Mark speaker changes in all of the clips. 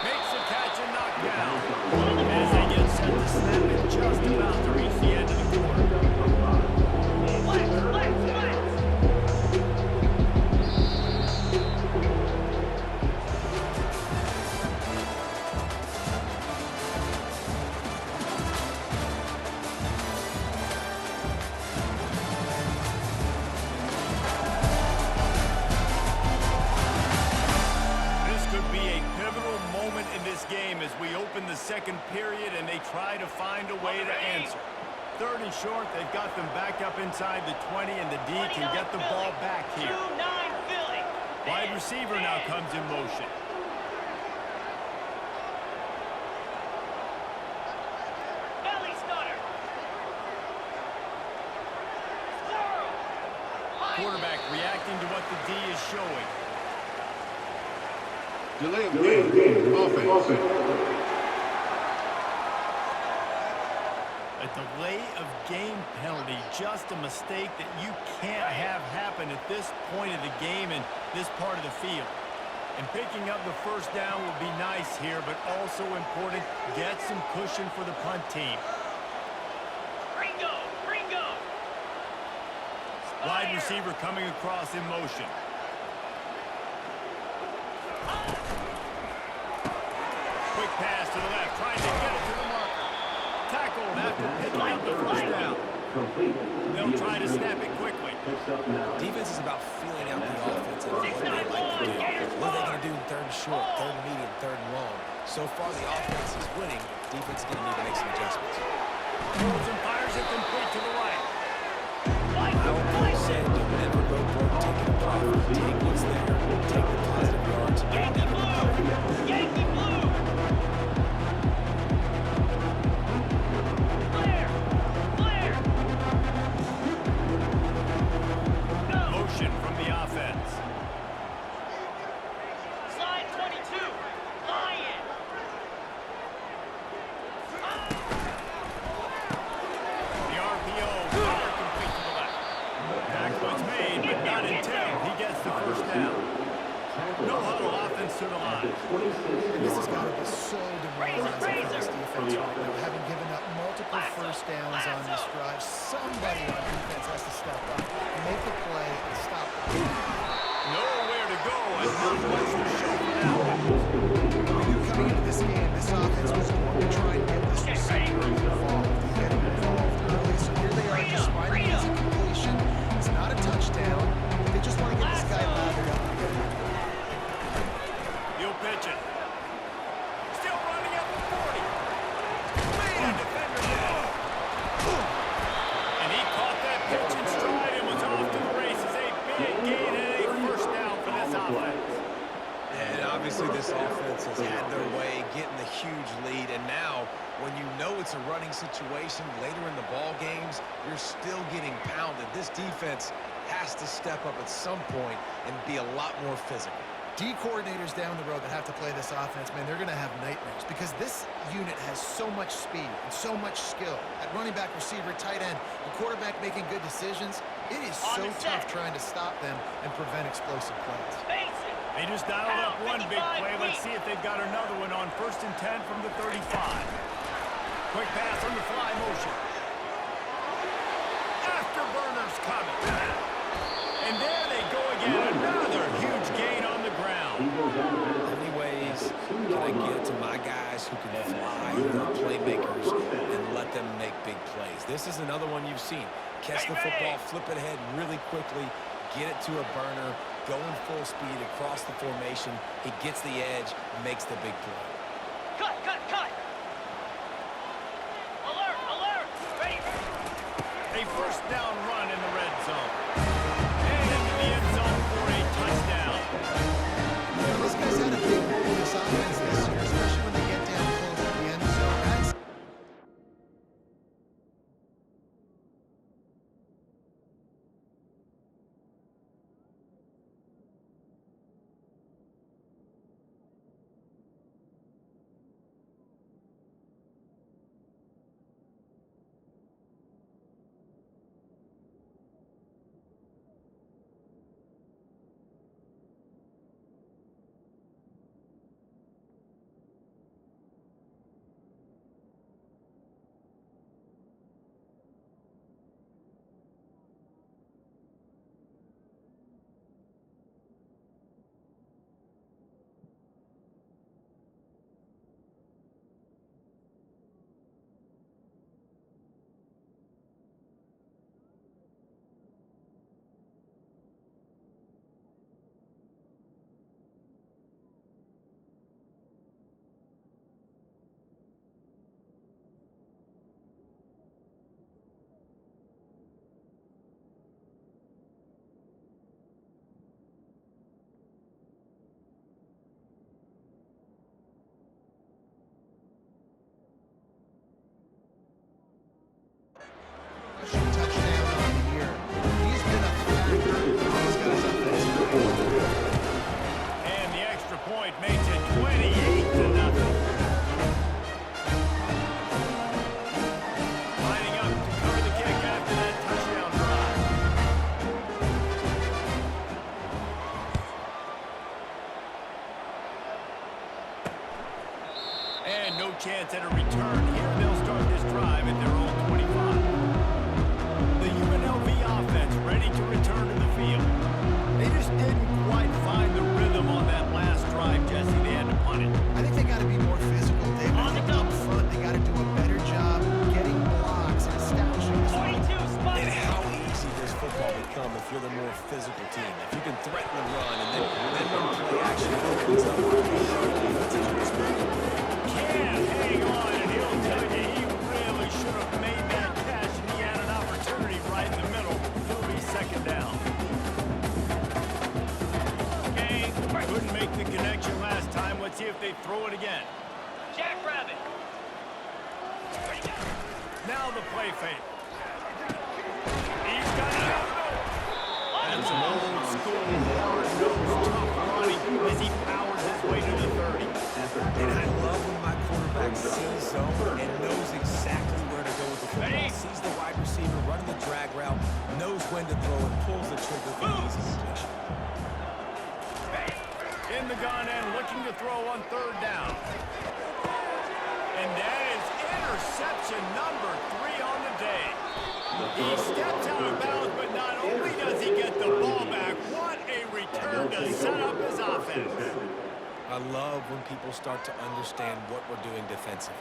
Speaker 1: Makes the catch and knocked down. As they get set to snap it, just about to reach the end of the quarter. As we open the second period and they try to find a way to answer. Third and short, they've got them back up inside the 20, and the D can get the ball back here. Wide receiver now comes in motion. Quarterback reacting to what the D is showing.
Speaker 2: Delay of game. Offense.
Speaker 1: A delay of game penalty, just a mistake that you can't have happen at this point of the game and this part of the field. And picking up the first down will be nice here, but also important, get some cushion for the punt team.
Speaker 3: Ringo!
Speaker 1: Wide receiver coming across in motion. Quick pass to the left, trying to get it to the marker. Tackled after picking up the first down. They'll try to snap it quickly.
Speaker 4: Defense is about feeling out the offense and what they like to do. What are they going to do in third and short, third and medium, third and long? So far, the offense is winning. Defense is going to need to make some adjustments.
Speaker 1: Throws and fires it complete to the right.
Speaker 4: I always said you'll never go broke taking a profit. Take what's there. Take the positive yards.
Speaker 3: Yankee Blue! Clear!
Speaker 1: Motion from the offense.
Speaker 3: Slide 22. Lion.
Speaker 1: The RPO, complete to the left. Tackle is made, but not until he gets the first down. No huddle offense to the line.
Speaker 5: This has got to be so demoralizing for this defense right now. Having given up multiple first downs on this drive, somebody on defense has to step up, make a play, and stop them.
Speaker 1: Nowhere to go, and not much to show for that one.
Speaker 5: We knew coming into this game, this offense was going to try and get this receiver involved. Get him involved early, so here they are just finding his completion. It's not a touchdown, but they just want to get this guy lathered up.
Speaker 1: He'll pitch it. Still running at the 40. Man, a defender there. And he caught that pitch in stride and was off to the races. A big gain and a first down for this offense.
Speaker 4: And obviously this offense has had their way, getting the huge lead. And now, when you know it's a running situation later in the ball games, you're still getting pounded. This defense has to step up at some point and be a lot more physical.
Speaker 5: D coordinators down the road that have to play this offense, man, they're going to have nightmares because this unit has so much speed and so much skill. At running back, receiver, tight end, the quarterback making good decisions, it is so tough trying to stop them and prevent explosive plays.
Speaker 1: They just dialed up one big play. Let's see if they've got another one on 1st and 10 from the 35. Quick pass on the fly motion. Afterburners coming. And there they go again. Another huge gain on the ground.
Speaker 4: How many ways can I get it to my guys who can fly, who are playmakers, and let them make big plays? This is another one you've seen. Catch the football, flip it ahead really quickly, get it to a burner, going full speed across the formation. He gets the edge, makes the big play.
Speaker 3: Cut! Alert! Ready!
Speaker 1: A first down run in the red zone. And into the end zone for a touchdown.
Speaker 5: This guy's had a big role in this offense this year, especially when they get down close to the end zone. That's
Speaker 1: point makes it 28-0. Lining up to cover the kick after that touchdown drive. And no chance at a return here. They'll start this drive at their own 25. The UNLV offense ready to return to the field. They just didn't quite find the rhythm on that last drive, Jesse. They had to punt it.
Speaker 5: I think they got to be more physical, David.
Speaker 3: On the go.
Speaker 5: Up front, they got to do a better job getting blocks and establishing this
Speaker 3: 42, spot.
Speaker 4: And how easy does football become if you're the more physical team? If you can threaten the run and then run play action opens up a defensive perspective.
Speaker 1: Can't hang on, and he'll tell you he really should have made that catch, and he had an opportunity right in the middle. It'll be second down.
Speaker 3: Okay,
Speaker 1: Couldn't make the connection last time. Let's see if they throw it again.
Speaker 3: Jackrabbit.
Speaker 1: Now the play fake. He's got it. That's an old school, hard-nosed, tough running as he powers his way to the 30.
Speaker 4: And I love when my quarterback sees zone and knows exactly where to go with the football.
Speaker 3: Ready?
Speaker 4: Sees the wide receiver running the drag route, knows when to throw it, pulls the trigger for an easy completion.
Speaker 1: In the gun and looking to throw on third down. And that is interception number 3 on the day. He steps out of bounds, but not only does he get the ball back, what a return to set up his offense.
Speaker 4: I love when people start to understand what we're doing defensively.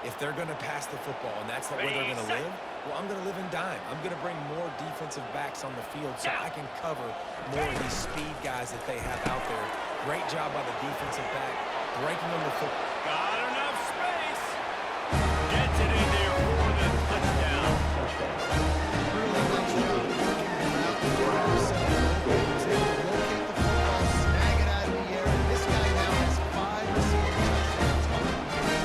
Speaker 4: If they're going to pass the football and that's where they're going to live, well, I'm going to live in dime. I'm going to bring more defensive backs on the field so I can cover more of these speed guys that they have out there. Great job by the defensive back, breaking on the football.
Speaker 1: Got enough space. Gets it in there for the touchdown.
Speaker 5: Really nice job working around the interception. He was able to locate the football, snag it out of the air, and this guy now has 5 receiving touchdowns on the year.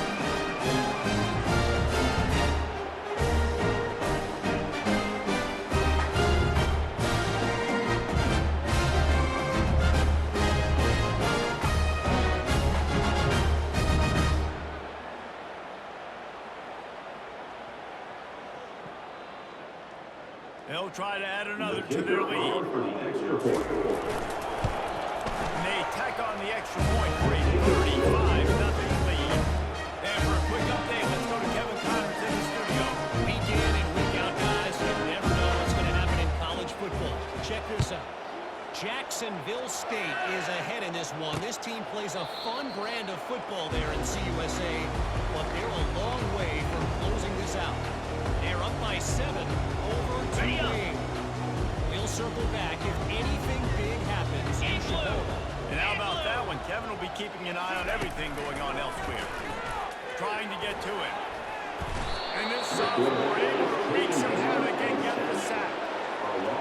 Speaker 1: They'll try to add another to their lead. And they tack on the extra point for a 35-0 lead. And for a quick update, let's go to Kevin Connors in the studio.
Speaker 6: Week in and week out, guys. You never know what's going to happen in college football. Check this out. Jacksonville State is ahead in this one. This team plays a fun brand of football there in CUSA, but they're a long way from closing this out. They're up by 7 over Tulane. We'll circle back if anything big happens in Chicago.
Speaker 1: And how about that one? Kevin will be keeping an eye on everything going on elsewhere. Trying to get to it. And this sophomore able to wreak some havoc and get the sack.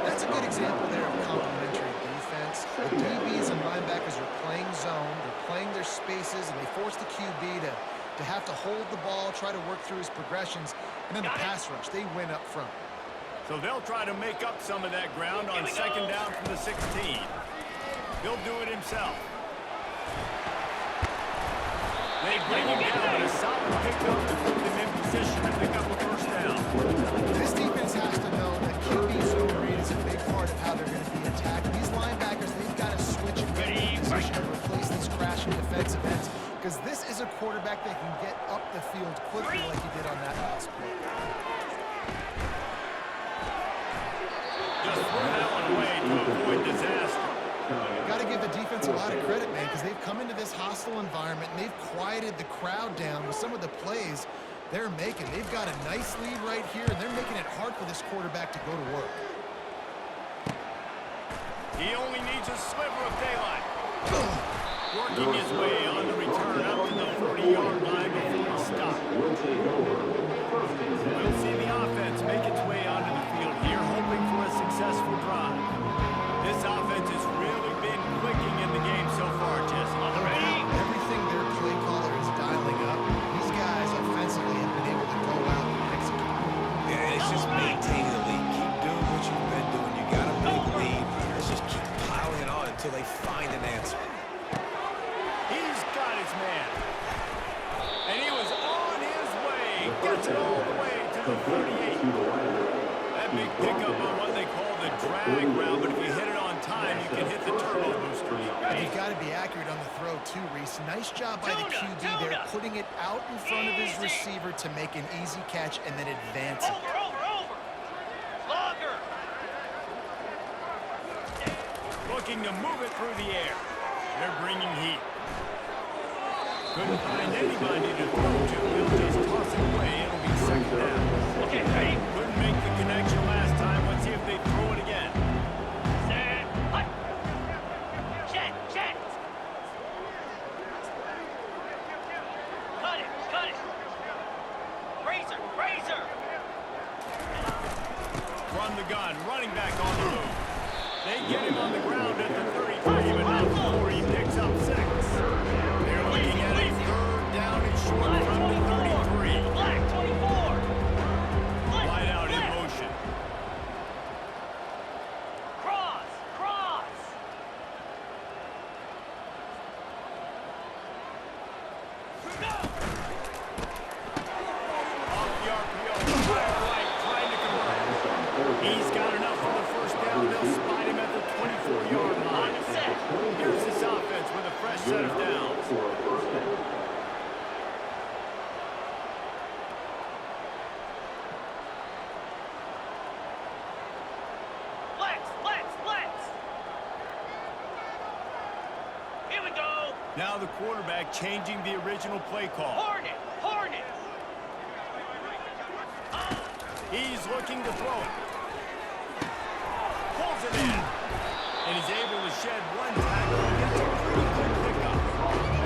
Speaker 5: That's a good example there of complementary defense. The DBs and linebackers are playing zone, they're playing their spaces, and they force the QB to have to hold the ball, try to work through his progressions, and then the pass rush, they win up front.
Speaker 1: So they'll try to make up some of that ground on second down from the 16. He'll do it himself. They bring him down, but a solid pickup to put them in position to pick up a first down.
Speaker 5: This defense has to know that QB zone read is a big part of how they're going to be attacked. These linebackers, they've got to switch and get in position to replace these crashing defensive ends, because this is a quarterback that can get up the field quickly like he did on that last play.
Speaker 1: Just throw that one away to avoid disaster.
Speaker 5: Got to give the defense a lot of credit, man, because they've come into this hostile environment and they've quieted the crowd down with some of the plays they're making. They've got a nice lead right here, and they're making it hard for this quarterback to go to work.
Speaker 1: He only needs a sliver of daylight. Working his way on the return up to the 40-yard line before he stopped. We'll see the offense make its way onto the field here, hoping for a successful drive. This offense has really been clicking in the game so far, Jesse.
Speaker 5: Everything their play caller is dialing up, these guys offensively have been able to go out and execute.
Speaker 4: Yeah, it's just maintaining the lead. Keep doing what you've been doing. You got a big lead. Let's just keep piling it on until they find an answer.
Speaker 1: He's gets it all the way to the 38. That big pickup on what they call the drag route, but if you hit it on time, you can hit the turbo booster.
Speaker 5: You've got to be accurate on the throw, too, Reese. Nice job by the QB there, putting it out in front of his receiver to make an easy catch and then advance it.
Speaker 3: Over. Longer.
Speaker 1: Looking to move it through the air. They're bringing heat. Couldn't find anybody to throw to. He'll just toss it away. It'll be second down.
Speaker 3: Okay, ready?
Speaker 1: Couldn't make the connection last time. Let's see if they throw it again.
Speaker 3: Set. Hut. Check. Cut it. Razor.
Speaker 1: From the gun, running back on the move. They get him on the ground at the 33, but not before he picks up 6. They're looking at a third down and short from the 33.
Speaker 3: Black 24.
Speaker 1: Wide out in motion.
Speaker 3: Cross.
Speaker 1: Off the RPO, right, trying to convert. He's got enough for the first down. They'll spot him at the 24-yard line. Here's this offense with a fresh set of downs.
Speaker 3: Flex. Here we go.
Speaker 1: Now the quarterback changing the original play call.
Speaker 3: Hornet.
Speaker 1: He's looking to throw it. Pulls it in. And he's able to shed one tackle and gets a pretty good pickup.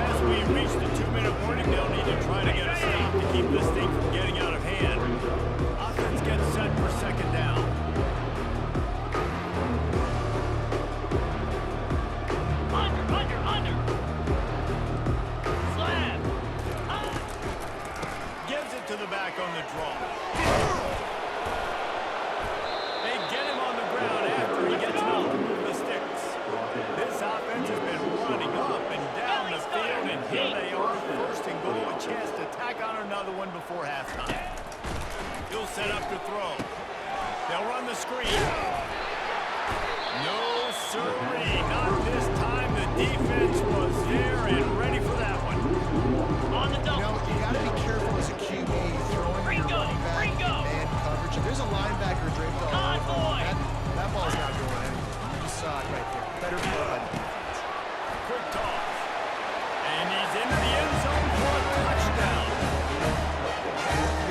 Speaker 1: As we reach the 2-minute warning, they'll need to try to get a stop to keep this thing from getting out of hand. Offense gets set for second down.
Speaker 3: Under. Slab.
Speaker 1: Gives it to the back on the draw. They get him on the ground after he gets enough to move the sticks. This offense has been running up and down the field, and here they are, first and goal, a chance to tack on another one before halftime. He'll set up to throw. They'll run the screen. No, sirree, not this time. The defense was there and ready for that one.
Speaker 3: On the double.
Speaker 5: You got to be careful as a QB throwing your running back in man coverage. If there's a linebacker draped all over him, that ball's not going in. You just saw it right there. Better play by the defense.
Speaker 1: Quick toss. And he's into the end zone for a touchdown.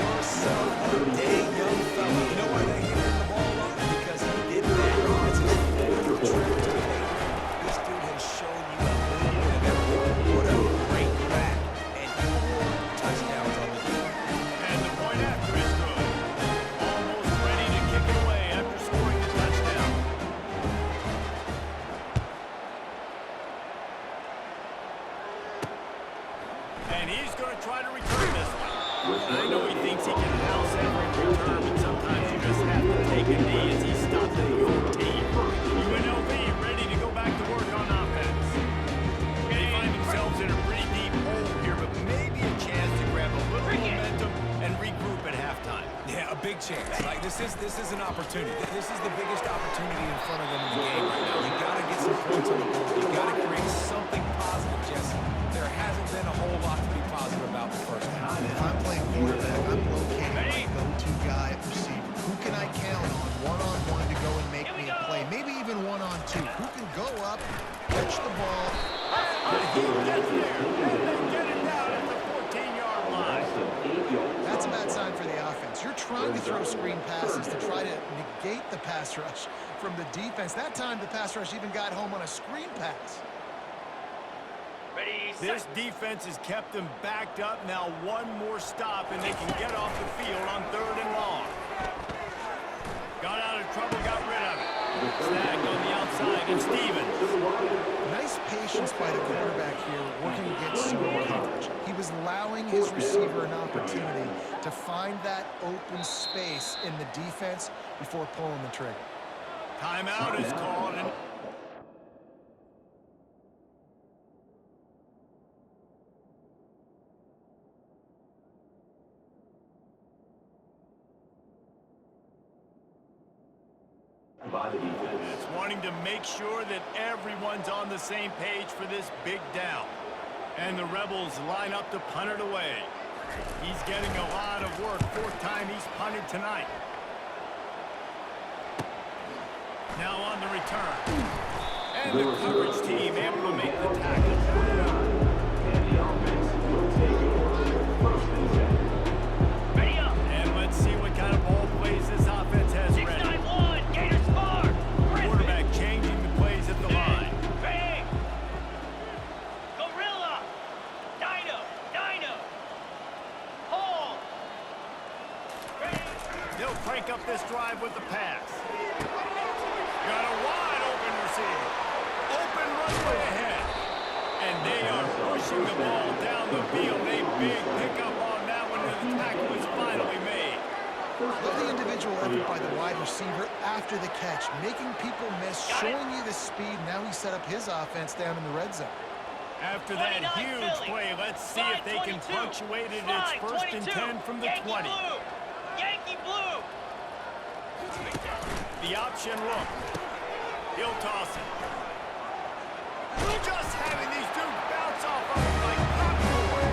Speaker 4: Yourself a day, young fella. You know why they hit the ball off? Because he did that. It's his fourth trip to the game. This dude has shown you a little bit of everything. What a great back. And 4 touchdowns on the game.
Speaker 1: And the point after is good. Almost ready to kick it away after scoring the touchdown. And he's going to try to return this one. I know he thinks he can house every return, but sometimes you just have to take a knee as he stops at your team. UNLV ready to go back to work on offense. They find themselves in a pretty deep hole here, but maybe a chance to grab a little momentum and regroup at halftime.
Speaker 4: Yeah, a big chance. Like this is an opportunity. This is the biggest opportunity in front of them in the game right now. You got to get some points on the board. You got to create something positive, Jesse. There hasn't been a whole lot to be positive about the first half.
Speaker 5: If I'm playing quarterback, I'm locating my go-to guy at receiver. Who can I count on one-on-one to go and make me a play? Maybe even one-on-two. Who can go up, catch the ball?
Speaker 1: But he gets there, and they get it down at the 14-yard line.
Speaker 5: That's a bad sign for the offense. You're trying to throw screen passes to try to negate the pass rush from the defense. That time, the pass rush even got home on a screen pass.
Speaker 3: Ready,
Speaker 1: This defense has kept them backed up. Now one more stop, and they can get off the field on 3rd and long. Got out of trouble, got rid of it. Snagged on the outside, and Stevens.
Speaker 5: Nice patience by the quarterback here, working against zone coverage. He was allowing his receiver an opportunity to find that open space in the defense before pulling the trigger.
Speaker 1: Timeout is called, and to make sure that everyone's on the same page for this big down. And the Rebels line up to punt it away. He's getting a lot of work. Fourth time he's punted tonight. Now on the return. And the coverage team able to make the tackle.
Speaker 3: Ready up.
Speaker 1: And let's see what kind of ball plays this offense has ready.
Speaker 3: 6-9-1. Gators score.
Speaker 1: Quarterback changing the plays at the line.
Speaker 3: Bang. Gorilla. Dino. Hall.
Speaker 1: They'll crank up this drive with the pass. Got a wide open receiver. Open runway ahead. And they are pushing the ball down the field. A big pickup on that one, and the tackle is finally made.
Speaker 5: Love the individual effort by the wide receiver after the catch, making people miss, showing you the speed. Now he set up his offense down in the red zone.
Speaker 1: After that
Speaker 3: 29
Speaker 1: huge
Speaker 3: Philly.
Speaker 1: play, let's see if they can
Speaker 3: 22.
Speaker 1: punctuate it. It's
Speaker 3: Slide,
Speaker 1: first and
Speaker 3: 22.
Speaker 1: 10 from the
Speaker 3: Yankee
Speaker 1: 20.
Speaker 3: Blue. Yankee Blue.
Speaker 1: The option look. He'll toss it. Just having these dudes bounce off of him like popcorn.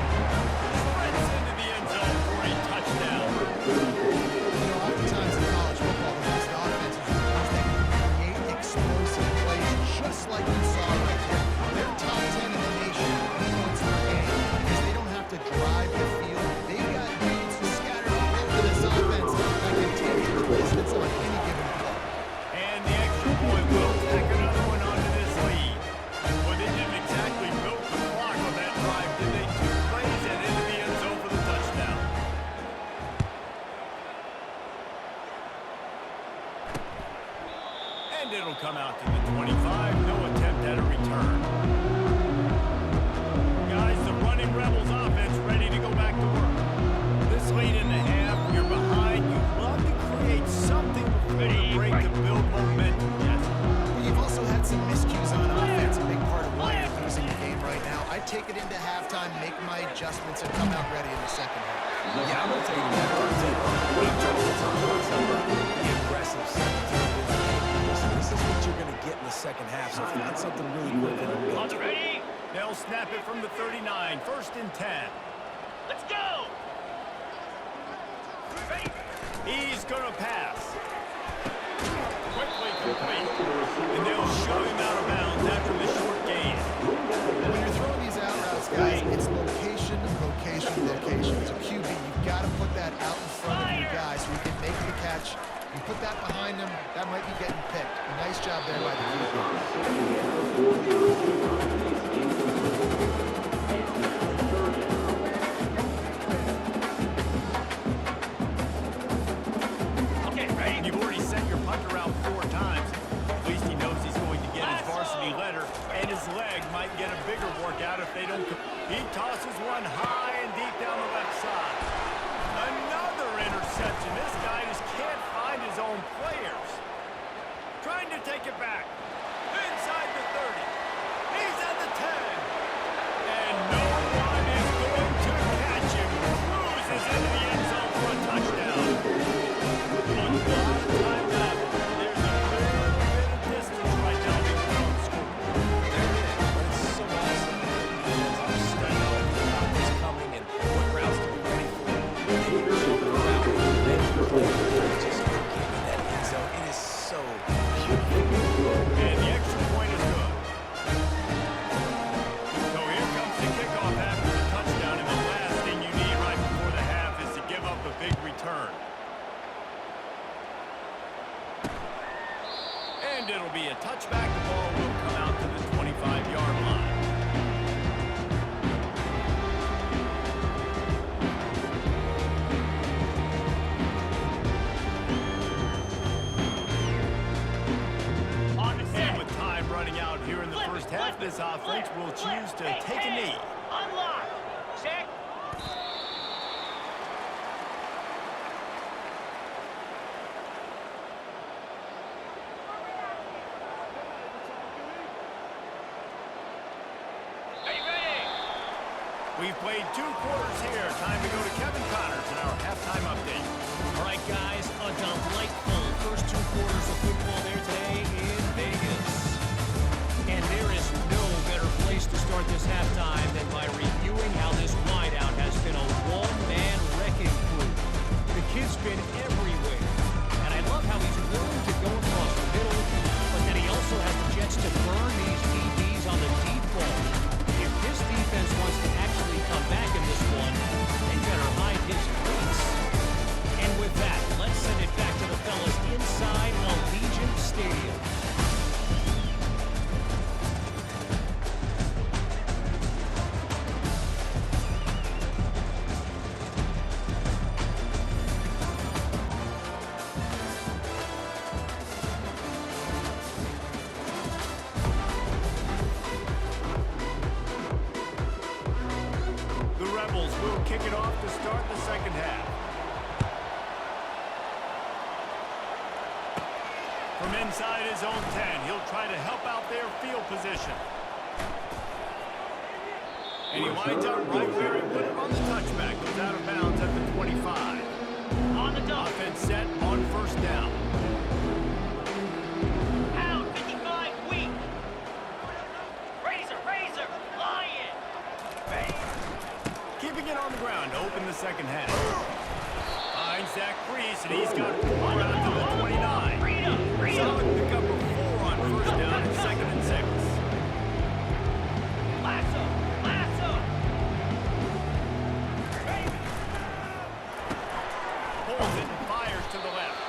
Speaker 1: Spreads into the end zone for a touchdown.
Speaker 5: You know, oftentimes in college football, the best offenses are the ones that can create explosive plays, just like you saw right there. They're top 10 in the nation in points per game because they don't have to drive the field. They've got dudes scattered all over this offense that can take it the distance on any given play.
Speaker 1: And the extra point will tack another one onto this lead. Well, they didn't exactly milk the clock on that drive, did they? 2 plays and into the end zone for the touchdown. And it'll come out to the 25. No attempt at a return. Guys, the running Rebels offense ready to go back to work. This late in the half, you're behind. You love to create something before the break to build momentum. Yes.
Speaker 5: But you've also had some miscues on offense, a big part of why you're losing the game right now. I take it into halftime, make my adjustments, and come out ready in the second half.
Speaker 4: Yeah, I'm going to take it back to but I'm trying to get some points on the aggressive second team. Listen, this is what you're going to get in the second half, so find something really quick and I'm
Speaker 3: On the ready.
Speaker 1: They'll snap it from the 39. First and 10.
Speaker 3: Let's go. Ready.
Speaker 1: He's going to pass. Quickly complete. And they'll shove him out of bounds after the short gain.
Speaker 5: When you're throwing these out routes, guys, it's location, location, location. So QB, you've got to put that out in front of your guys so you can make the catch. You put that behind them, that might be getting picked. Nice job there by the QB.
Speaker 3: Okay, ready.
Speaker 1: You've already sent your punter out 4 times. At least he knows he's going to get his varsity letter, and his leg might get a bigger workout if they don't. He tosses one high and deep down the left side. Another interception. This guy just can't find his own players. Trying to take it back. Inside the 30. He's at the 10. And no one is going to catch him. Cruises into the end zone for a touchdown. A lot of time left. There's a little bit of distance right now before the score.
Speaker 4: There it is, but it's so awesome. I'm studying all about what's coming and what routes to be ready for. And then you shoot the route and then you play. Just looking at that end zone, it is so beautiful.
Speaker 1: And the extra point is good. So here comes the kickoff after the touchdown, and the last thing you need right before the half is to give up a big return. And it'll be a touchback. The ball will come out to the 25-yard line.
Speaker 3: On the
Speaker 1: And
Speaker 3: set.
Speaker 1: with time running out here in the
Speaker 3: Flip it,
Speaker 1: first half,
Speaker 3: flip it,
Speaker 1: this offense
Speaker 3: flip,
Speaker 1: will
Speaker 3: flip.
Speaker 1: choose to
Speaker 3: Hey,
Speaker 1: take a
Speaker 3: hey.
Speaker 1: knee.
Speaker 3: Unlock. Check. Are you ready?
Speaker 1: We've played 2 quarters here. Time to go to Kevin Connors in our halftime update.
Speaker 6: All right, guys, a delightful first 2 quarters of football there today in Vegas.
Speaker 1: Rebels will kick it off to start the second half. From inside his own 10, he'll try to help out their field position. And he winds up right where he put it on the touchback. Goes out of bounds at the 25.
Speaker 3: On the dump.
Speaker 1: Offense set on first down.
Speaker 3: Out, 55, weak. Razor, razor, lion. Bang.
Speaker 1: Keeping it on the ground to open the second half. Finds that crease, and he's got 4 out to the 29.
Speaker 3: Freedom, freedom.
Speaker 1: Solid pickup of 4 on first down and 2nd and 6.
Speaker 3: Lasso, lasso.
Speaker 1: Pulls it and fires to the left.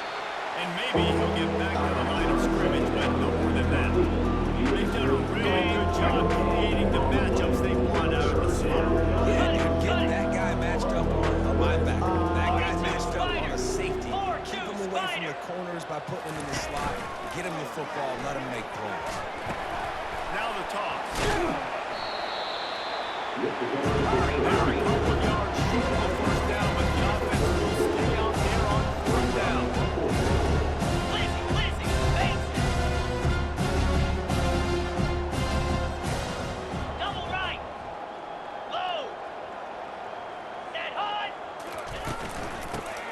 Speaker 1: And maybe he'll get back to the line of scrimmage, but no more than that. They've done a really good job creating the matchups they want out of the slot.
Speaker 4: Yeah, dude, get that guy matched up on a linebacker. That guy matched up on a safety. Keep him away from the corners by putting him in the slot. Get him the football, let him make plays.
Speaker 1: Now the toss. They're a couple of yards short of the first down, but the offense will stay out there on 4th down.
Speaker 3: Blizzy, blizzy, base. Double right. Low. Set hard.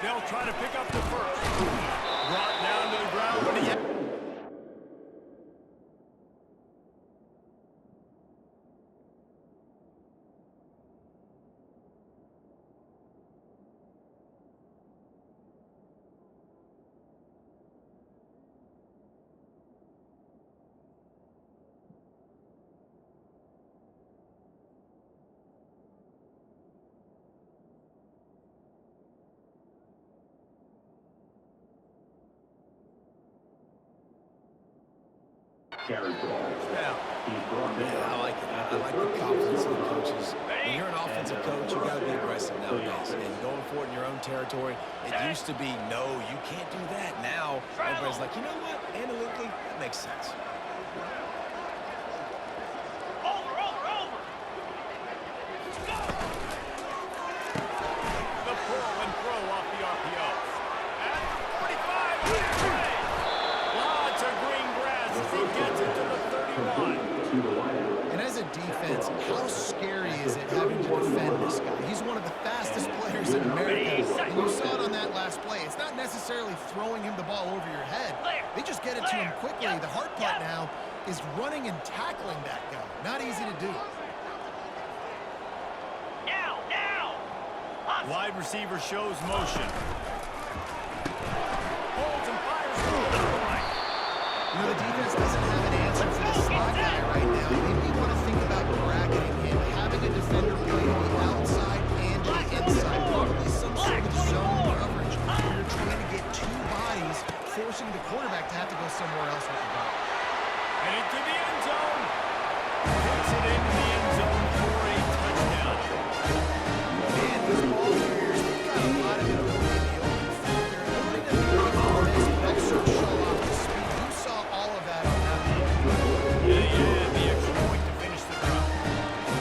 Speaker 1: They'll try to pick up the first. Brought down to the ground, but he...
Speaker 2: Carry ball.
Speaker 1: Now,
Speaker 4: Yeah, I like it. I like the confidence of the coaches. When you're an offensive coach, you got to be aggressive nowadays. And going for it in your own territory, it used to be, no, you can't do that. Now, everybody's like, you know what? Analytically, that makes sense.
Speaker 3: Over, over, over. Go.
Speaker 1: the pull and throw off the RPO. At the 45, on his way. Lots of green grass as he gets it to the 31.
Speaker 5: And as a defense, how scary is it having to defend this guy? He's one of the fastest players in America. And you saw it on that last play. It's not necessarily throwing him the ball over your head. They just get it to him quickly. The hard part now is running and tackling that guy. Not easy to do.
Speaker 3: Now, now.
Speaker 1: Wide receiver shows motion. Holds and fires to the right.
Speaker 5: You know, the defense doesn't have an answer for this slot guy right now. Maybe you want to think about bracketing him, having a defender play to the outside and to the inside. Probably some sort of zone coverage where you're trying to get 2 bodies, forcing the quarterback to have to go somewhere else with the ball.
Speaker 1: And into the end zone. Puts it into the end zone for a touchdown.
Speaker 5: Man, these ball carriers, they've got a lot of ability in the open field. Their ability to make plays, but also show off the speed. You saw all of that on that one.
Speaker 1: Yeah, the extra point to finish the drive.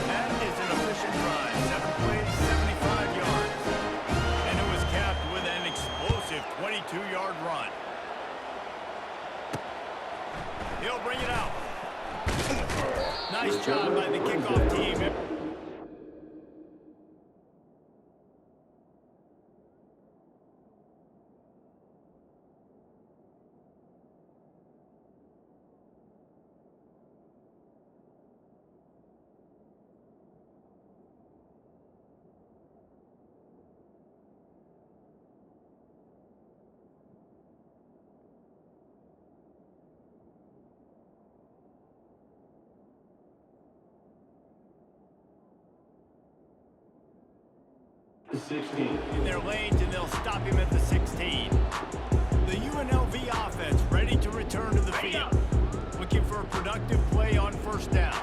Speaker 1: That is an efficient drive. 7 plays, 75 yards. And it was capped with an explosive 22-yard run. He'll bring it out. Nice job by the kickoff team. In their lanes, and they'll stop him at the 16. The UNLV offense ready to return to the field. Looking for a productive play on first down.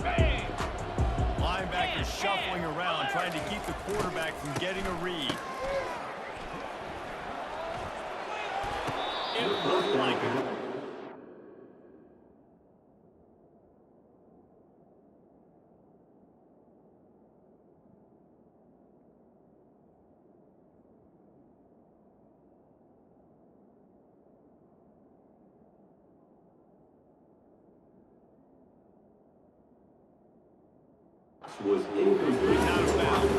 Speaker 3: Bang.
Speaker 1: Linebackers shuffling around, trying to keep the quarterback from getting a read. It looked like it. He's out of bounds.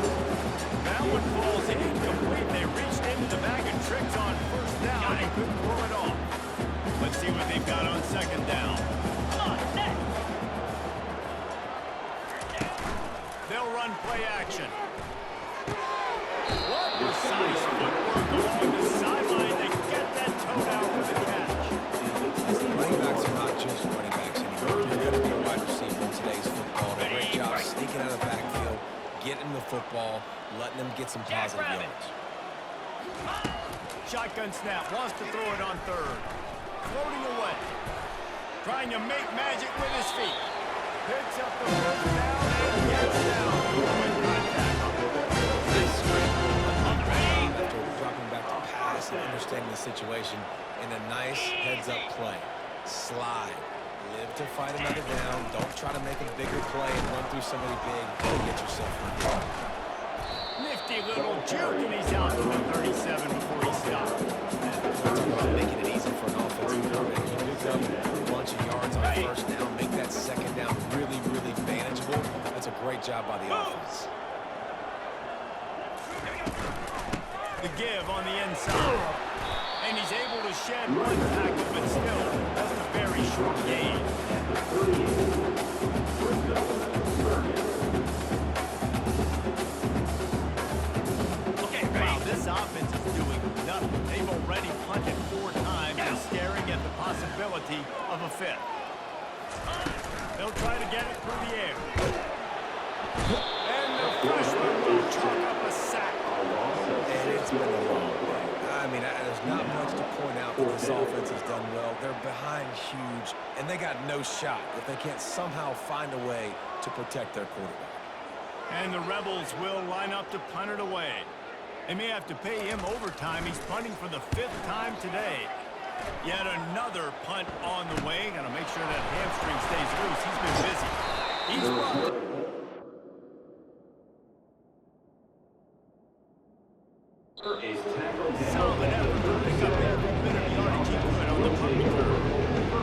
Speaker 1: That one falls incomplete. They reached into the bag of tricks on first down and couldn't pull it off. Let's see what they've got on second down.
Speaker 3: Come on, set.
Speaker 1: They'll run play action. What precise footwork along the sideline to get that toe down for the catch.
Speaker 4: Running backs are not just running backs anymore. You're going to be a wide receiver in today's football. A great job sneaking out of the backfield, getting the football, letting them get some positive yards.
Speaker 1: Shotgun snap, wants to throw it on third. Floating away. Trying to make magic with his feet. Picks up the first down and gets down. With contact.
Speaker 4: This after dropping back to pass and understanding the situation in a nice heads-up play. Slide. Live to fight another down. Don't try to make a bigger play and run through somebody big and get yourself hurt.
Speaker 1: Nifty little juke, and he's out to the 37 before he stops.
Speaker 4: Talk about making it easy for an offensive coordinator. You pick up a bunch of yards on first down, make that second down really, really manageable. That's a great job by the offense.
Speaker 1: The give on the inside. And he's able to shed one tackle, but still, that's a very short gain. Wow, this offense is doing nothing. They've already punted 4 times and staring at the possibility of a fifth. They'll try to get it through the air. And the freshman will chalk up a sack.
Speaker 4: And it's been a long day. I mean, there's not much to point out that this offense has done well. They're behind huge, and they got no shot if they can't somehow find a way to protect their quarterback.
Speaker 1: And the Rebels will line up to punt it away. They may have to pay him overtime. He's punting for the 5th time today. Yet another punt on the way. Got to make sure that hamstring stays loose. He's been busy. He's brought solid effort to pick up every bit of yardage he could on the punt return.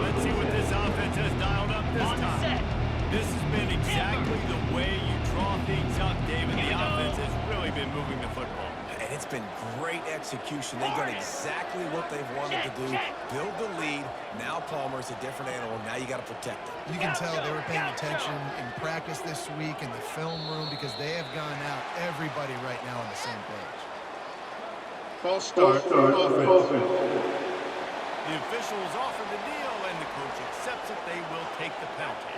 Speaker 1: Let's see what this offense has dialed up this time. This has been exactly the way you draw things up, David. The offense has really been moving the football.
Speaker 4: And it's been great execution. They've done exactly what they've wanted to do. Build the lead. Now Palmer's a different animal. Now you got to protect him.
Speaker 5: You can tell they were paying attention in practice this week in the film room because they have gone out, everybody right now on the same page.
Speaker 2: False start. Offense.
Speaker 1: The officials offer the deal, and the coach accepts it. They will take the penalty.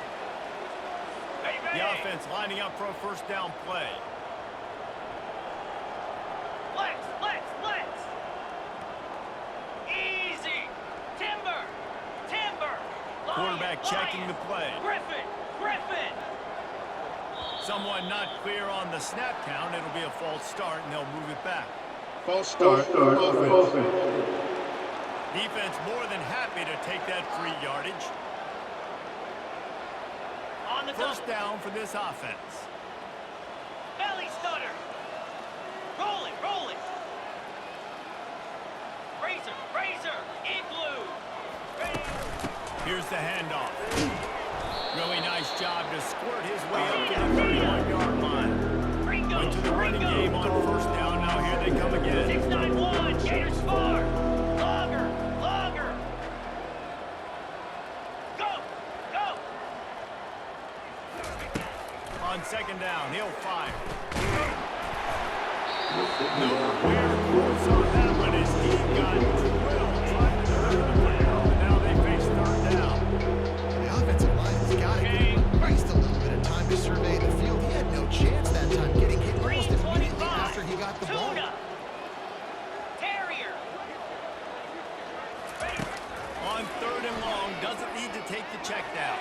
Speaker 1: The offense lining up for a first down play.
Speaker 3: Let's. Easy. Timber.
Speaker 1: Quarterback checking the play.
Speaker 3: Griffin.
Speaker 1: Someone not clear on the snap count. It'll be a false start, and they'll move it back.
Speaker 2: False start. Offense.
Speaker 1: Defense more than happy to take that free yardage.
Speaker 3: On the
Speaker 1: First down for this offense.
Speaker 3: belly stutter. Roll it. Razor. Igloo.
Speaker 1: Here's the handoff. Really nice job to squirt his way up to the 31-yard line. Went to the running game on first down. Now here they come again.
Speaker 3: 691. Gators far. Logger. Go.
Speaker 1: On second down, he'll fire. Nowhere close on that one as he got drilled trying to hurt the football. And now they face third down.
Speaker 5: The offensive line has got to give him at least a little bit of time to survey the field. He had no chance that time getting hit almost immediately after he got the ball.
Speaker 3: Terrier.
Speaker 1: On third and long, doesn't need to take the check down.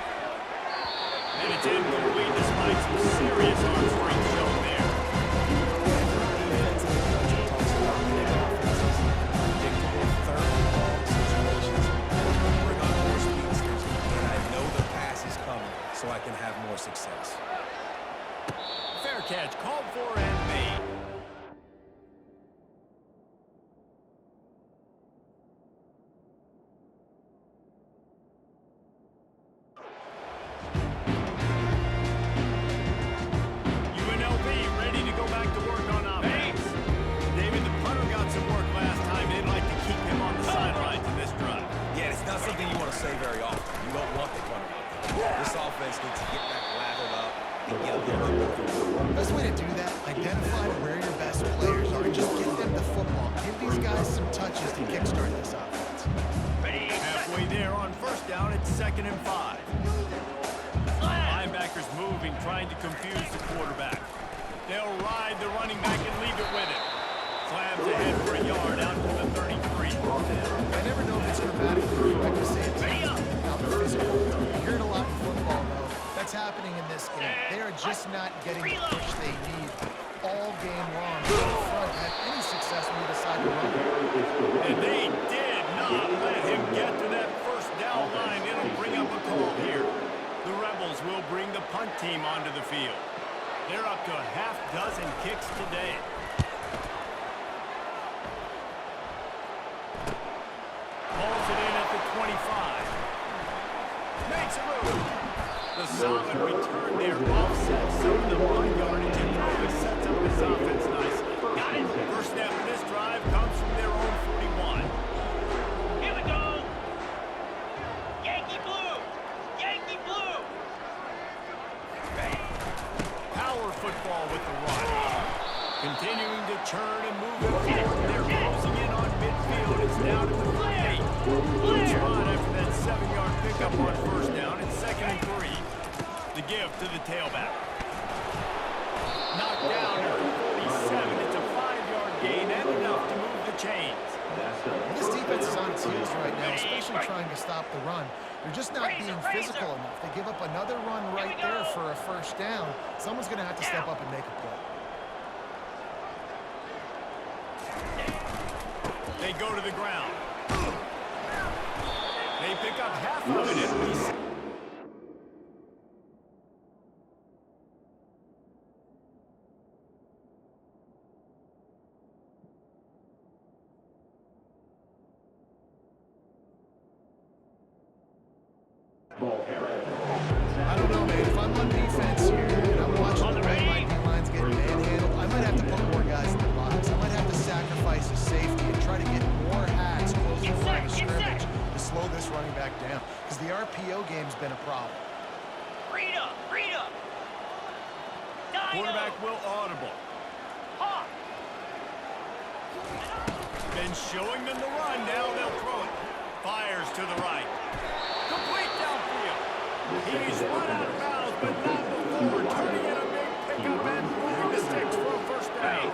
Speaker 1: And it's incomplete despite some serious arm strength shown there.
Speaker 4: So I can have more success.
Speaker 1: Fair catch, called for and made.
Speaker 4: get a little bit more.
Speaker 5: Best way to do that, identify where your best players are and just get them the football. Give these guys some touches to kickstart this offense.
Speaker 3: Ready, set.
Speaker 1: Halfway there on first down, it's 2nd and 5. Linebackers moving, trying to confuse the quarterback. They'll ride the running back and leave it with him. Slams ahead for a yard out to the 33.
Speaker 5: I never know if it's grammatically correct to say it's out the physical. You hear it a lot in football, though. That's happening in this game. They are just not getting the push they need all game long to go front and have any success when they decide to run.
Speaker 1: And they did not let him get to that first down line. It'll bring up a call here. The Rebels will bring the punt team onto the field. They're up to a half dozen kicks today. Pulls it in at the 25. Makes a move. The solid return there offsets some of the run yardage and really sets up his offense nicely.
Speaker 3: Got it.
Speaker 1: First step in this drive comes from their own 41.
Speaker 3: Here we go. Yankee blue. Yankee blue.
Speaker 1: Power football with the run. Continuing to churn and move it forward. They're closing in on midfield. It's down to the 38. Good spot after that 7-yard pickup on first down. It's 2nd and 3. The give to the tailback. Knocked down at the 47. It's a 5-yard gain and enough to move the chains.
Speaker 5: This defense is on its heels right now, especially trying to stop the run. They're just not being physical enough. They give up another run right there for a first down. Someone's going to have to step up and make a play.
Speaker 1: They go to the ground. They pick up half of it at least.
Speaker 5: I don't know, man. If I'm on defense here and I'm watching the way my D-line's getting manhandled, I might have to put more guys in the box. I might have to sacrifice his safety and try to get more hats close to the line of scrimmage to slow this running back down. Because the RPO game's been a problem.
Speaker 3: Read up. Read up.
Speaker 1: Quarterback will audible.
Speaker 3: Hawk.
Speaker 1: Been showing them the run. Now they'll throw it. Fires to the right. Complete downfield. He's run out of bounds, but not before turning in a big pickup and moving the sticks for a first down.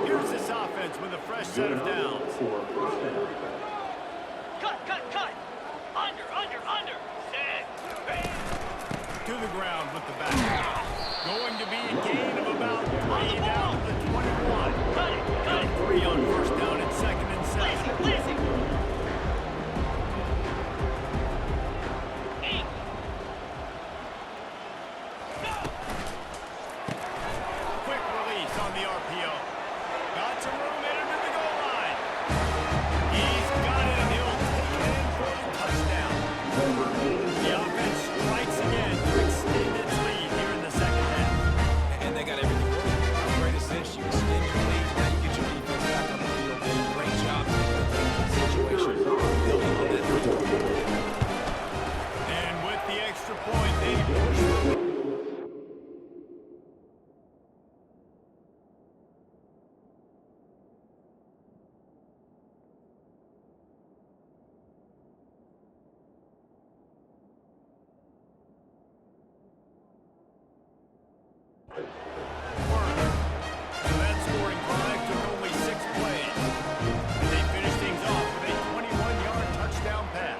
Speaker 1: Here's this offense with a fresh set of downs.
Speaker 3: Cut. Under. Set.
Speaker 1: To the ground with the back. Going to be a gain of about 3 down to the 21.
Speaker 3: Cut it.
Speaker 1: 3 on first down and 2nd and 7.
Speaker 3: Blazing.
Speaker 1: Quick release on the RPO. Got some room in under the goal line. He's got it, and he'll take it in for the touchdown. The offense strikes again to extend its lead here in the second half.
Speaker 4: And they got everything working. How great is this? You extend your lead, now you get your defense back on the field. Great job taking the situation. Building on that.
Speaker 1: And with the extra point, they push the further. So that scoring drive took only 6 plays. And they finished things off with a 21-yard touchdown pass.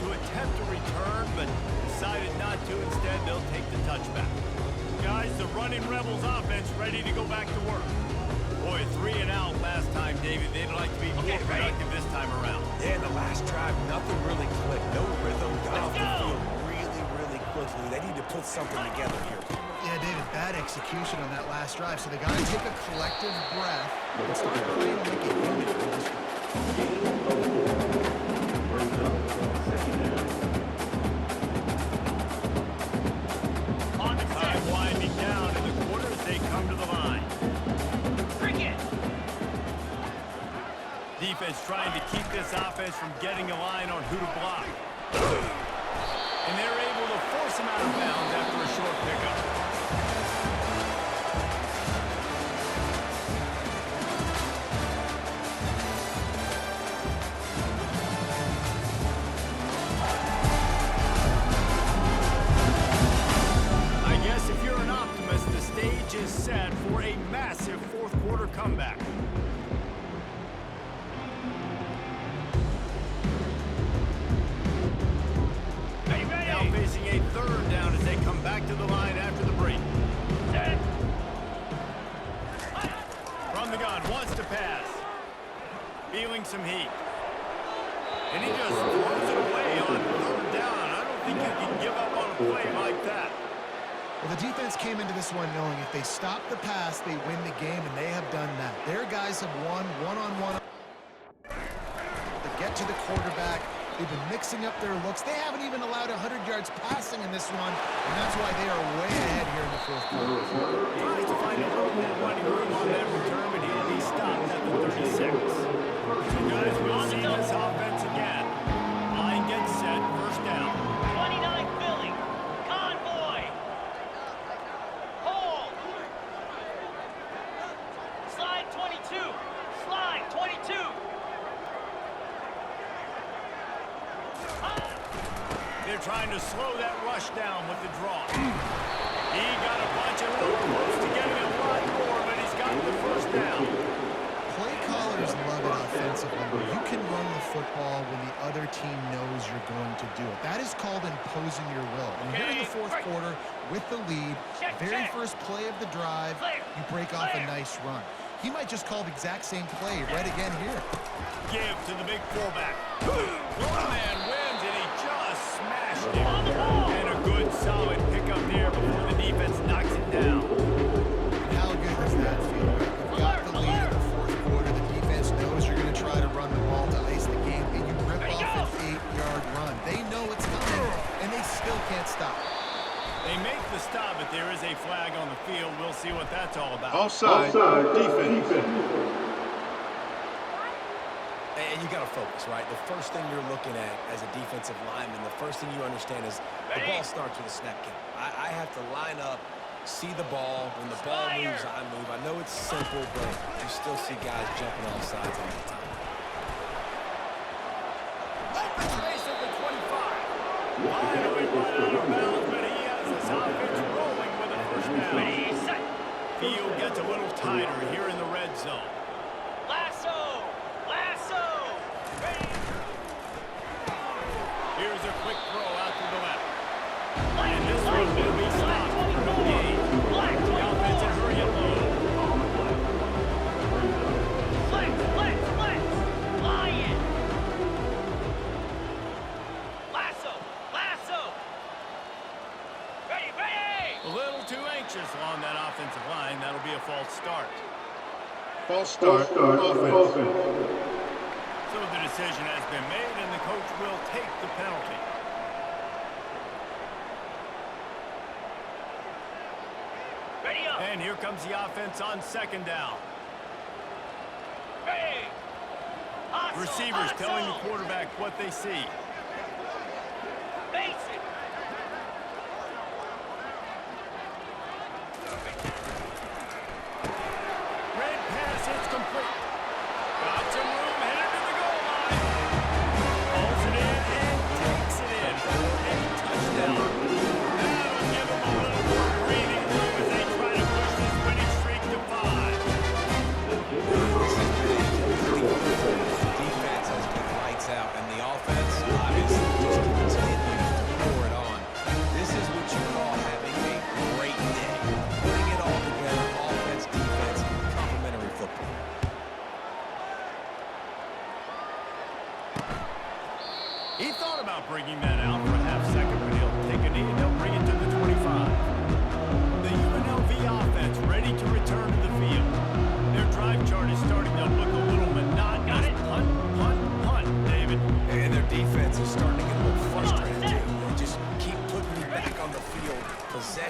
Speaker 1: to attempt a return, but decided not to. Instead, they'll take the touchback. Guys, the running Rebels offense ready to go back to work. Boy, 3 and out last time, David. They'd like to be more productive this time around.
Speaker 4: Yeah, in the last drive, nothing really clicked. No rhythm. Got off the field really quickly. They need to put something together here.
Speaker 5: Yeah, David, bad execution on that last drive. So they got to take a collective breath and start playing like a unit in this one.
Speaker 3: On the set.
Speaker 1: Time winding down in the quarter as they come to the line.
Speaker 3: Bring it.
Speaker 1: Defense trying to keep this offense from getting a line on who to block. And they're able to force him out of bounds after a short pickup. I guess if you're an optimist, the stage is set for a massive fourth quarter comeback. Now facing a third down as they come back to the line after the break.
Speaker 3: Set.
Speaker 1: From the gun, wants to pass. Feeling some heat. And he just throws it away on third down. I don't think you can give up on a play like that.
Speaker 5: Well, the defense came into this one knowing if they stop the pass, they win the game, and they have done that. Their guys have won one-on-one. They get to the quarterback. They've been mixing up their looks. They haven't even allowed 100 yards passing in this one, and that's why they are way ahead here in the fourth quarter.
Speaker 1: Trying to find a little more running room on that return, but he'll be stopped at the 36. So guys, we'll see this offense again. Line gets set, first down.
Speaker 3: 29 Philly. Convoy. Hold. Slide 22. Slide 22.
Speaker 1: They're trying to slow that rush down with the draw. He got a bunch of little close to getting a lot more, but he's got the first down.
Speaker 5: Play callers love it offensively, where you can run the football when the other team knows you're going to do it. That is called imposing your will. And here in the fourth quarter, with the lead, very first play of the drive, you break off a nice run. He might just call the exact same play right again here.
Speaker 1: Give to the big fullback. One man wins, and he just smashed him. And a good, solid pickup there before the defense knocks it down.
Speaker 5: How good does that feel? You've got the lead in the fourth quarter. The defense knows you're going to try to run the ball to ice the game, and you rip off an 8-yard run. They know it's coming, and they still can't stop.
Speaker 1: They make the stop, but there is a flag on the field. We'll see what that's all about.
Speaker 2: Offside. Defense.
Speaker 4: And you got to focus, right? The first thing you're looking at as a defensive lineman, the first thing you understand is the ball starts with a snap count. I have to line up, see the ball. When the ball moves, I move. I know it's simple, but you still see guys jumping off sides all the time.
Speaker 1: Open space at the 25. Finally run out of bounds, but he has this offense rolling with a first down.
Speaker 3: Ready, set.
Speaker 1: Field gets a little tighter here in the red zone.
Speaker 3: Lasso. Lasso. Ready.
Speaker 1: Here's a quick throw out to the left.
Speaker 3: Black,
Speaker 1: And this one will be stopped for no gain.
Speaker 3: Black,
Speaker 1: The offense is hurry up low.
Speaker 3: Flex, flex, flex. Lion. Lasso. Lasso. Ready, ready.
Speaker 1: A little too anxious along that offensive line. That'll be a false start.
Speaker 2: False start. Offense.
Speaker 1: So the decision has been made, and the coach will take the penalty.
Speaker 3: Ready up.
Speaker 1: And here comes the offense on second down.
Speaker 3: Ready. Hustle,
Speaker 1: Receivers telling the
Speaker 3: hustle.
Speaker 1: quarterback what they see.
Speaker 3: Basic.
Speaker 1: Red pass, it's complete. Got some room, headed to the goal line. Pulls it in and takes it in for a touchdown. That'll give them a little more breathing room as they try to push this winning streak to 5.
Speaker 4: The defense has been lights out, and the offense,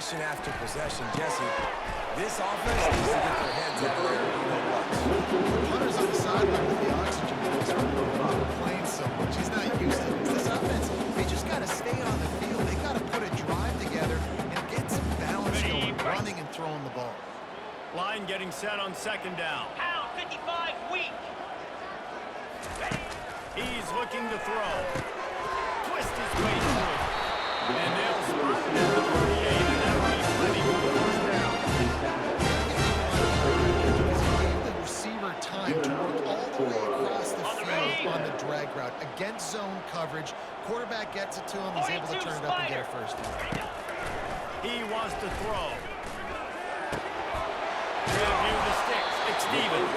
Speaker 4: possession after possession. Jesse, this offense needs to get their heads out of there. You know what?
Speaker 5: The punter's on the sideline with the oxygen mask playing so much. He's not used to this. This offense, they just got to stay on the field. They got to put a drive together and get some balance going, running and throwing the ball.
Speaker 1: Line getting set on second down.
Speaker 3: Pound 55 weak.
Speaker 1: He's looking to throw. Twist his way through. And they'll spot it at the 38, and that'll be plenty for the first down.
Speaker 5: Gave the receiver time to work all the way across the field on the drag route against zone coverage. Quarterback gets it to him. He's able to turn it up and get a first down.
Speaker 1: He wants to throw. Review the sticks. Stevens.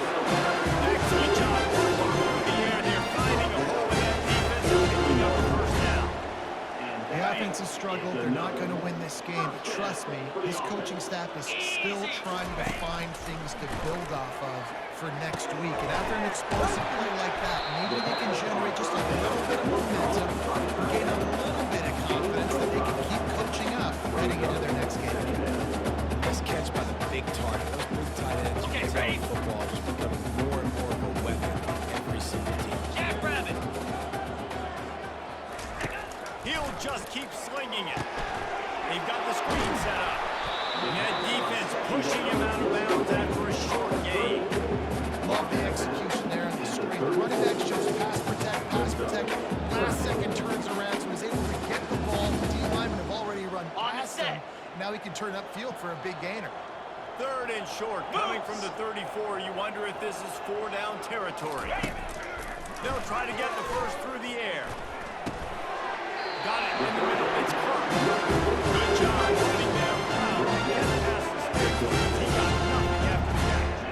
Speaker 1: Excellent job working through the air. They're finding a hole in that defense and picking up a first down.
Speaker 5: The offense has struggled. They're not going to win this game. But trust me, his coaching staff is still trying to find things to build off of for next week. And after an explosive play like that, maybe they can generate just a little bit of momentum, gain a little bit of confidence that they can keep coaching up heading into their next game.
Speaker 4: Nice catch by the big target. Those big tight ends in football just becoming more and more of a weapon for every single team.
Speaker 3: Jackrabbit.
Speaker 1: He'll just keep slinging it. They've got the screen set up. And that defense pushing him out of bounds after a short gain.
Speaker 5: Love the execution there on the screen. The running back shows pass protect. Last second turns around, so he's able to get the ball. The D-linemen have already run past him. Now he can turn upfield for a big gainer.
Speaker 1: Third and short, coming from the 34. You wonder if this is 4-down territory. They'll try to get the first through the air. Got it in the middle. It's Clark. Good job running down Brown to get past the sticks. He got nothing after the catch.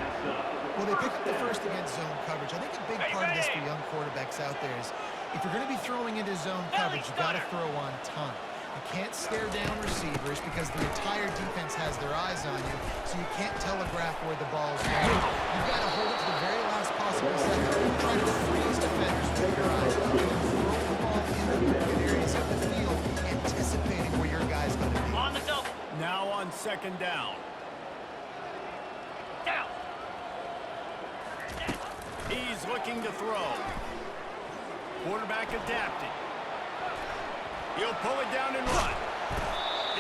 Speaker 5: Well, they pick up the first against zone coverage. I think a big part of this for young quarterbacks out there is if you're going to be throwing into zone coverage, you got to throw on time. You can't stare down receivers because the entire defense has their eyes on you, so you can't telegraph where the ball's going. You've got to hold it to the very last possible second. Try to freeze defenders with your eyes and then throw the ball into the open areas of the field, anticipating where your guy's going to be.
Speaker 3: On the double.
Speaker 1: Now on second down.
Speaker 3: Down.
Speaker 1: He's looking to throw. Quarterback adapting. He'll pull it down and run.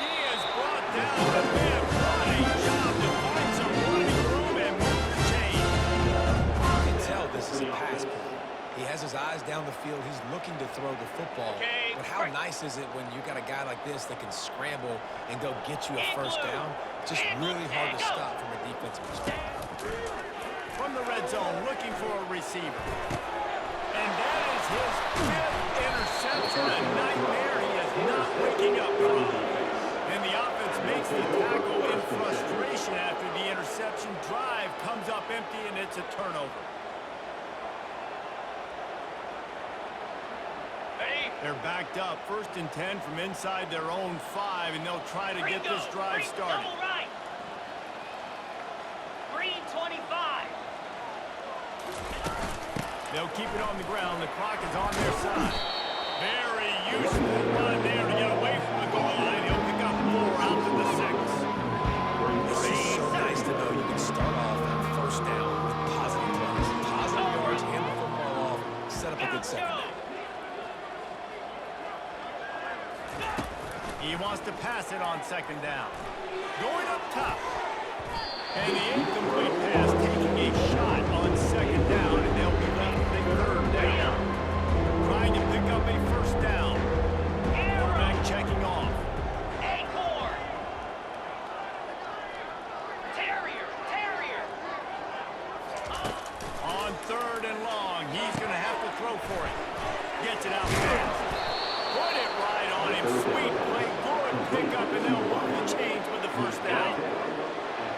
Speaker 1: He is brought down the mid. What a job to find some running room and move the chain.
Speaker 4: You can tell this is a pass play. He has his eyes down the field. He's looking to throw the football. But how nice is it when you got a guy like this that can scramble and go get you a first down? Just really hard to stop from a defensive perspective.
Speaker 1: From the red zone, looking for a receiver. And that is his fifth interception. A nightmare he is not waking up from. And the offense makes the tackle in frustration after the interception. Drive comes up empty, and it's a turnover. They're backed up. 1st and 10 from inside their own 5, and they'll try to get this drive started.
Speaker 3: Double right. Green 25.
Speaker 1: They'll keep it on the ground. The clock is on their side. Very useful run there to get away from the goal line. He'll pick up 4 out to the 6.
Speaker 4: This is so nice to know you can start off on first down with positive plays, positive yards, hand the football off, set up a good second down.
Speaker 1: He wants to pass it on second down. Going up top. And the incomplete pass taking a shot on second down, and they'll be left with a 3rd down. Trying to pick up a first down. Quarterback checking off.
Speaker 3: Acorn. Terrier.
Speaker 1: On 3rd and long, he's going to have to throw for it. Gets it out fast. Put it right on him. Sweet play. Good pickup, and they'll move the chains with the first down.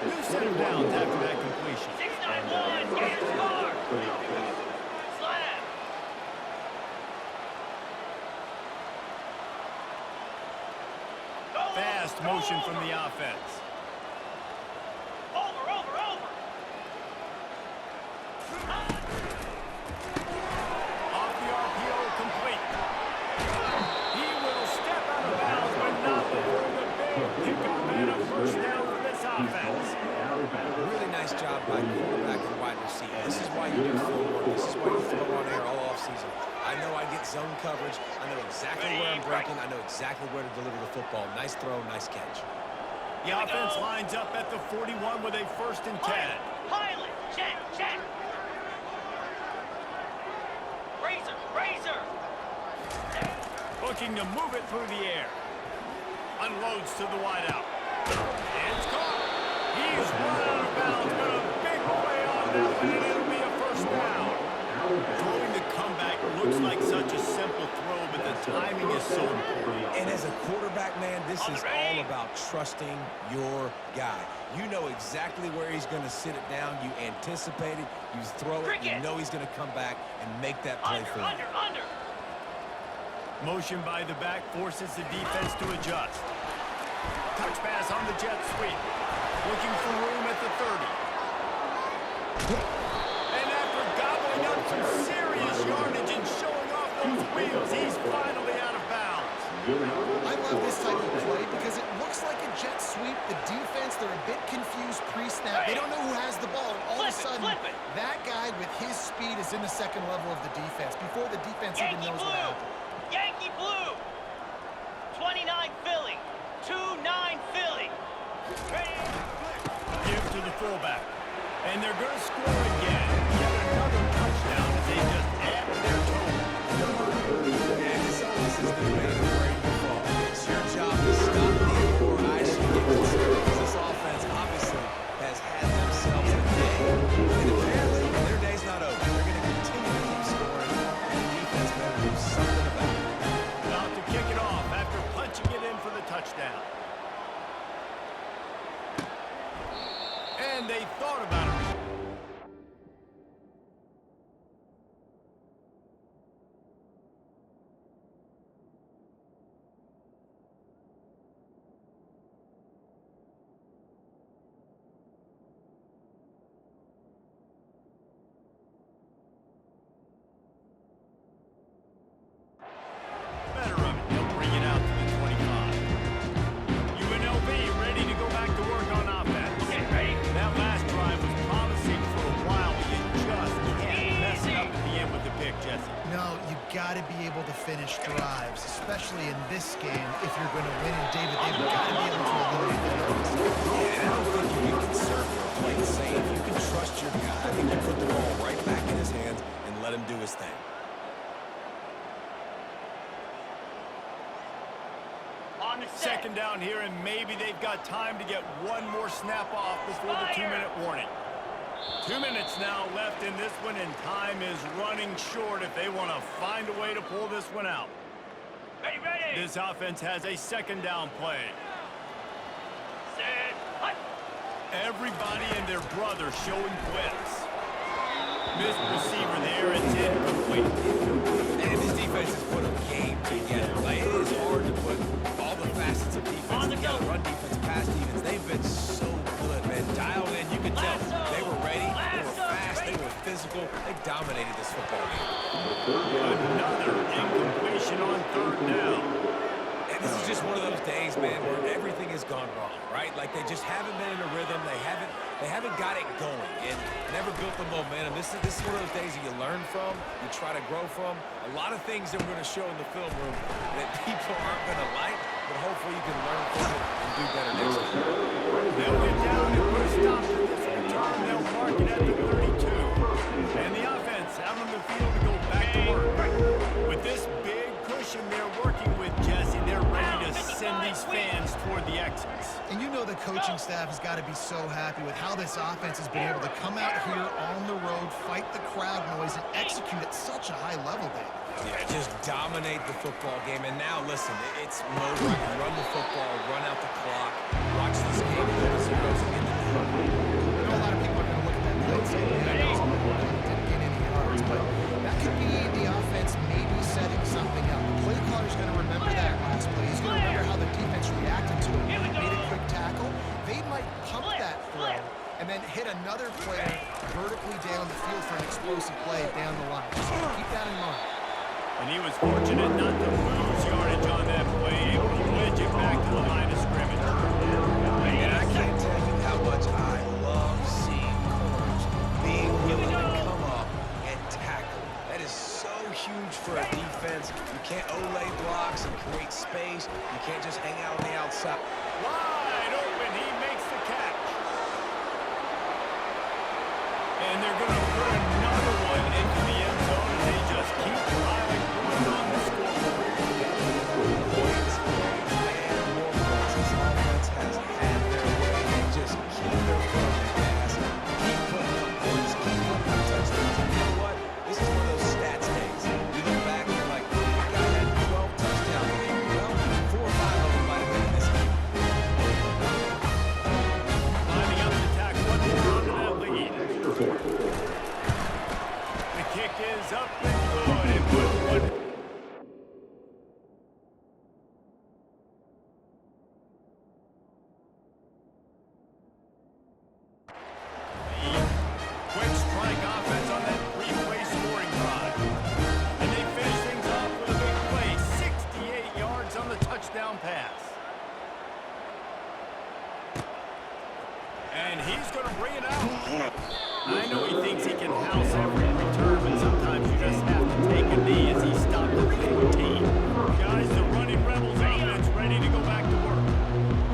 Speaker 1: New set of downs after that completion.
Speaker 3: 691. Get his score. Slab.
Speaker 1: Fast motion from the offense.
Speaker 3: Over.
Speaker 1: Off the RPO, complete. He will step out of bounds, but not before the big pickup and a
Speaker 4: by quarterback and wide receiver. This is why you do field work. This is why you throw on air all offseason. I know I get zone coverage. I know exactly where I'm breaking. I know exactly where to deliver the football. Nice throw, nice catch.
Speaker 1: The offense lines up at the 41 with a 1st and 10.
Speaker 3: Pilot, check, check. Razor.
Speaker 1: Looking to move it through the air. Unloads to the wideout. And it's caught. He's run out of bounds, but a big play on that one, and it'll be a 1st down. Throwing the comeback looks like such a simple throw, but the timing is so important.
Speaker 4: And as a quarterback, man, this is all about trusting your guy. You know exactly where he's going to sit it down. You anticipate it. You throw it. You know he's going to come back and make that play for you.
Speaker 3: Under.
Speaker 1: Motion by the back forces the defense to adjust. Touch pass on the jet sweep. Looking for room at the 30. And after gobbling up some serious yardage and showing off those wheels, he's finally out of bounds.
Speaker 5: I love this type of play because it looks like a jet sweep. The defense, they're a bit confused pre-snap. They don't know who has the ball, and all of a sudden, that guy with his speed is in the 2nd level of the defense before the defense even knows what happened.
Speaker 3: Yankee blue. 29 Philly. 2-9 Philly. Ready?
Speaker 1: Give to the fullback. And they're going to score again. Yet another touchdown as they just add to their total.
Speaker 4: And it's always the debate of where you fall. It's your job to stop the or I should get concerned because this offense obviously has had themselves a day. And apparently, their day's not over. They're going to continue to keep scoring. And the defense better do something about it.
Speaker 1: About to kick it off after punching it in for the touchdown. And they thought about it. Better of it. He'll bring it out to the 25. UNLV ready to go back to work on offense.
Speaker 3: Okay, ready?
Speaker 1: That last drive was promising for a while, but you just can't mess it up at the end with the pick, Jesse.
Speaker 5: No, you got to be able to finish drives, especially in this game if you're going to win. And David, they've got to be able to eliminate the numbers.
Speaker 4: Yeah, and I don't think you can conservative or play it safe. You can trust your guy. I think you put the ball right back in his hands and let him do his thing.
Speaker 3: On the set.
Speaker 1: 2nd down here, and maybe they've got time to get one more snap off before the 2-minute warning. 2 minutes now left in this one, and time is running short if they want to find a way to pull this one out.
Speaker 3: Ready?
Speaker 1: This offense has a 2nd down play.
Speaker 3: Set. Hut.
Speaker 1: Everybody and their brother showing blitz. Missed receiver there, it's incomplete.
Speaker 4: And this defense has put a game together. Like, it is hard to put all the facets of defense together. Run defense, pass defense. They've been so good, man. Dialed in, you can tell. They were ready, they were fast, they were physical. They dominated this football game.
Speaker 1: Another incompletion on 3rd down.
Speaker 4: And this is just one of those days, man, where everything has gone wrong, right? Like, they just haven't been in a rhythm. They haven't got it going and never built the momentum. This is one of those days that you learn from, you try to grow from. A lot of things that we're going to show in the film room that people aren't going to like, but hopefully you can learn from it and do better next time.
Speaker 1: They'll get down and put a stop to this return. They'll mark it at the 32. And the offense out on the field to go back to work. With this big cushion they're working with, Jesse, they're ready to send these fans toward the exits.
Speaker 5: And you know the coaching staff has got to be so happy with how this offense has been able to come out here on the road, fight the crowd noise, and execute at such a high level, David.
Speaker 4: Yeah, just dominate the football game. And now, listen, it's mode where I can run the football, run out the clock, watch this game go to zeros and get the deal.
Speaker 5: I know a lot of people are going to look at that play and say, yeah, didn't get any yards, but that could be the offense maybe setting something up. The play caller's going to remember that last play. He's going to remember how the defense reacted to it. Made a quick tackle. They might pump that throw and then hit another player vertically down the field for an explosive play down the line. So keep that in mind.
Speaker 1: And he was fortunate not to lose yardage on that play, able to wedge it back to the line of scrimmage.
Speaker 4: And I can't tell you how much I love seeing corners
Speaker 1: And they're going to put another one into the end zone, and they just keep piling points on the scoreboard.
Speaker 4: Points and more points. This offense has had their way. They just keep their foot on the gas, keep putting up points, keep putting up touchdowns. And you know what? This is one of those stats days. You look back and you're like, that guy had 12 touchdowns. Well, 4 or 5 of them might have been in this game.
Speaker 1: Lining up to tack one more onto that lead. The kick is up and good. And put one. Quick strike offense on that three-play scoring drive. And they finish things off with a big play. 68 yards on the touchdown pass. And he's going to bring it out. I know he thinks he can house every return, but sometimes you just have to take a knee as he stopped the 14. Guys, the running Rebels offense ready to go back to work.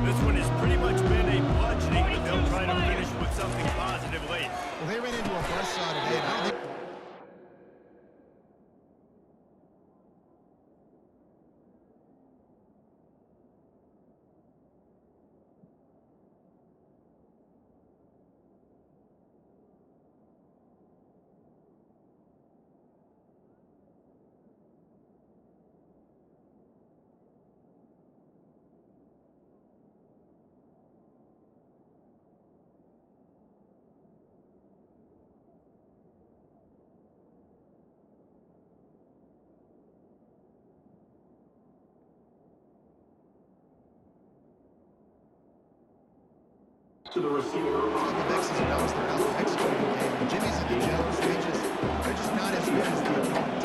Speaker 1: This one has pretty much been a bludgeoning, but they'll try to finish with something positive late.
Speaker 5: Well, they ran into a buzzsaw today. And I don't think
Speaker 2: To the receiver.
Speaker 5: the Texans knows they're out executing the game. When Jimmy's and the Jones, they're just not as good as the opponent.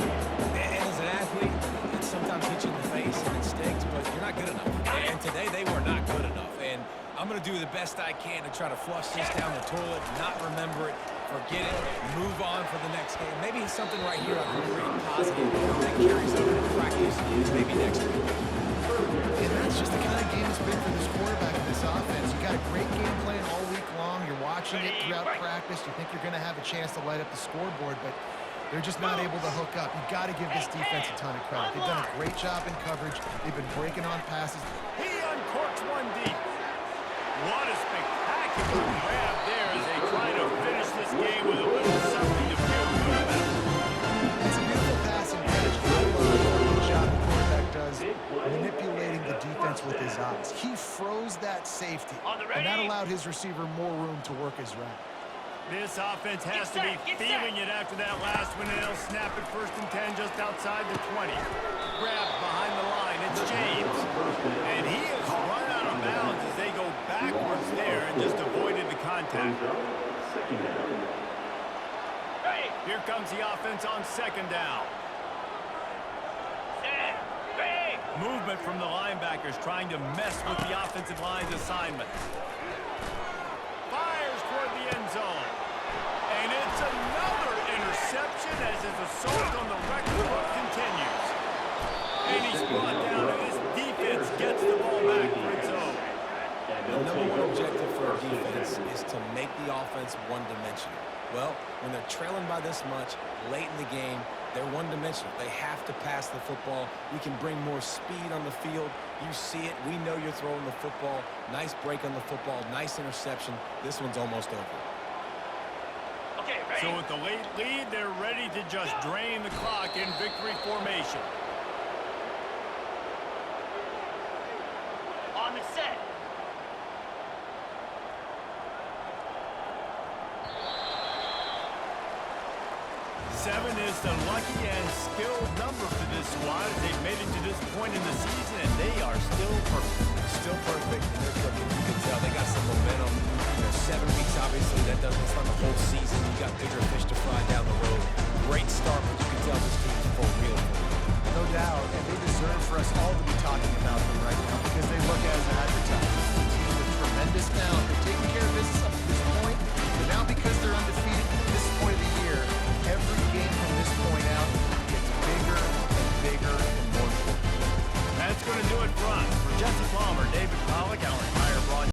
Speaker 4: And as an athlete, it sometimes hits you in the face and it stinks, but you're not good enough. And today they were not good enough. And I'm going to do the best I can to try to flush this down the toilet, not remember it, forget it, move on for the next game. Maybe it's something right here I can create positive that carries over to practice maybe next week.
Speaker 5: And that's just the kind of game it's been for this quarterback and this offense. You got a great game plan all week long. You're watching it throughout practice. You think you're going to have a chance to light up the scoreboard, but they're just not able to hook up. You've got to give this defense a ton of credit. They've done a great job in coverage. They've been breaking on passes.
Speaker 1: He uncorks one deep. What a spectacular grab there as they try to finish this game with a little something to feel good about.
Speaker 5: It's a beautiful passing catch. I love the job the quarterback does manipulating the defense with his eyes. He froze that safety, and that allowed his receiver more room to work his route.
Speaker 1: This offense has to be feeling it after that last one, and they'll snap it 1st and 10 just outside the 20. Grabbed behind the line. It's James. And he is run out of bounds as they go backwards there and just avoided the contact. Here comes the offense on 2nd down. Movement from the linebackers trying to mess with the offensive line's assignments. Fires toward the end zone. And it's another interception as his assault on the record book continues. And he's brought down, and this defense gets the ball back for its own.
Speaker 4: The number 1 objective for a defense is to make the offense one-dimensional. Well, when they're trailing by this much late in the game, they're one-dimensional. They have to pass the football. We can bring more speed on the field. You see it. We know you're throwing the football. Nice break on the football. Nice interception. This one's almost over.
Speaker 3: Okay, ready?
Speaker 1: So with the late lead, they're ready to just drain the clock in victory formation.
Speaker 3: On the set.
Speaker 1: Seven is the lucky and skilled number for this squad as they've made it to this point in the season, and they are still perfect.
Speaker 4: Still perfect, and they're cooking. You can tell they got some momentum. 7 weeks, obviously, it's not the whole season. You got bigger fish